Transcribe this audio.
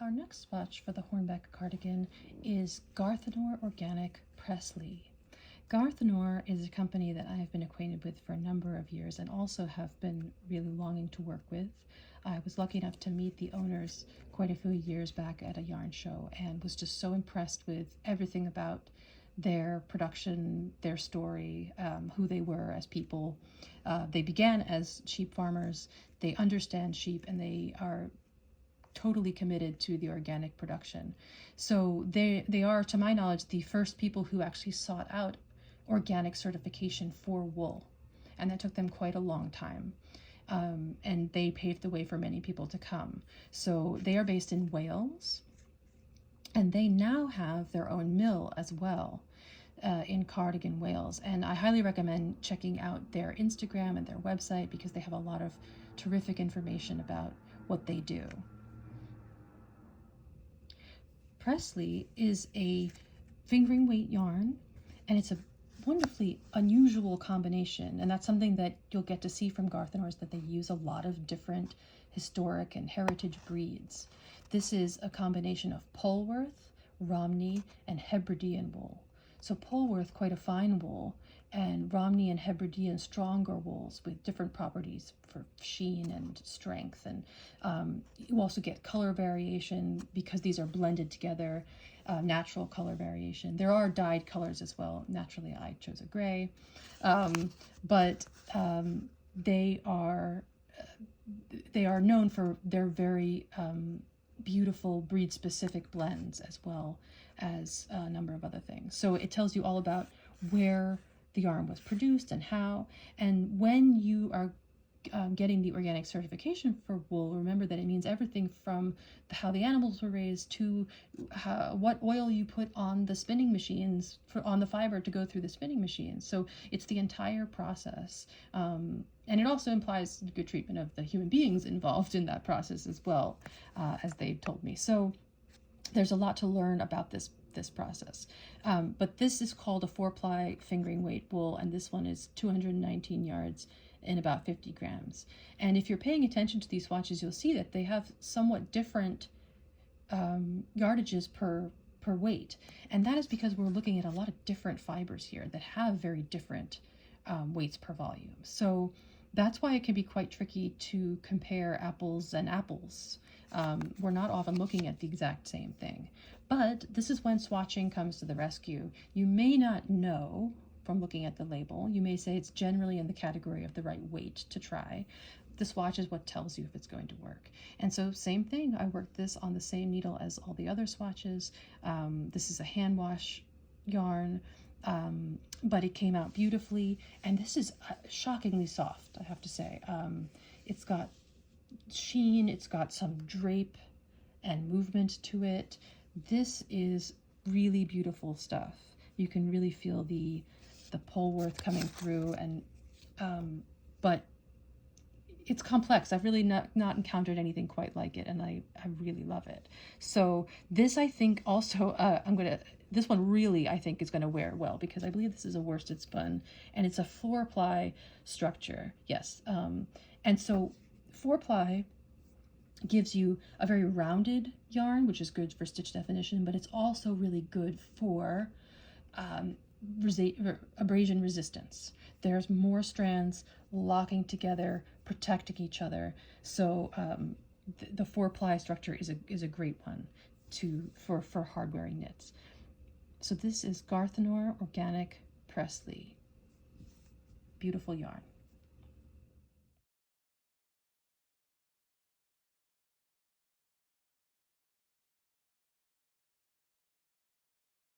Our next swatch for the Hornbaek cardigan is Garthenor Organic Preseli. Garthenor is a company that I have been acquainted with for a number of years and also have been really longing to work with. I was lucky enough to meet the owners quite a few years back at a yarn show and was just so impressed with everything about their production, their story, who they were as people. They began as sheep farmers, they understand sheep, and they are totally committed to the organic production. So they are, to my knowledge, the first people who actually sought out organic certification for wool. And that took them quite a long time. And they paved the way for many people to come. So they are based in Wales, and they now have their own mill as well in Cardigan, Wales. And I highly recommend checking out their Instagram and their website because they have a lot of terrific information about what they do. Preseli is a fingering weight yarn, and it's a wonderfully unusual combination, and that's something that you'll get to see from Garthenor, is that they use a lot of different historic and heritage breeds. This is a combination of Polworth, Romney, and Hebridean wool. So Polworth, quite a fine wool, and Romney and Hebridean, stronger wools with different properties for sheen and strength. And you also get color variation because these are blended together, natural color variation. There are dyed colors as well. Naturally, I chose a gray, but they are known for their very beautiful breed-specific blends, as well as a number of other things. So it tells you all about where the yarn was produced and how. And when you are getting the organic certification for wool, remember that it means everything from how the animals were raised to what oil you put on the spinning machines, on the fiber to go through the spinning machines. So it's the entire process. And it also implies good treatment of the human beings involved in that process as well, as they've told me. So there's a lot to learn about this process. But this is called a 4-ply fingering weight wool, and this one is 219 yards in about 50 grams. And if you're paying attention to these swatches, you'll see that they have somewhat different yardages per weight. And that is because we're looking at a lot of different fibers here that have very different weights per volume. So that's why it can be quite tricky to compare apples and apples. We're not often looking at the exact same thing. But this is when swatching comes to the rescue. You may not know from looking at the label. You may say it's generally in the category of the right weight to try. The swatch is what tells you if it's going to work. And so same thing, I worked this on the same needle as all the other swatches. This is a hand wash yarn, but it came out beautifully. And this is shockingly soft, I have to say. It's got sheen, it's got some drape and movement to it. This is really beautiful stuff. You can really feel the Polworth coming through, and but it's complex. I've really not encountered anything quite like it, and I really love it. So this, I think, also this one really, I think, is going to wear well, because I believe this is a worsted spun, and it's a 4-ply structure. Yes, and so 4-ply gives you a very rounded yarn, which is good for stitch definition, but it's also really good for abrasion resistance. There's more strands locking together, protecting each other. So the 4-ply structure is a great one for hard wearing knits. So this is Garthenor Organic Preseli. Beautiful yarn.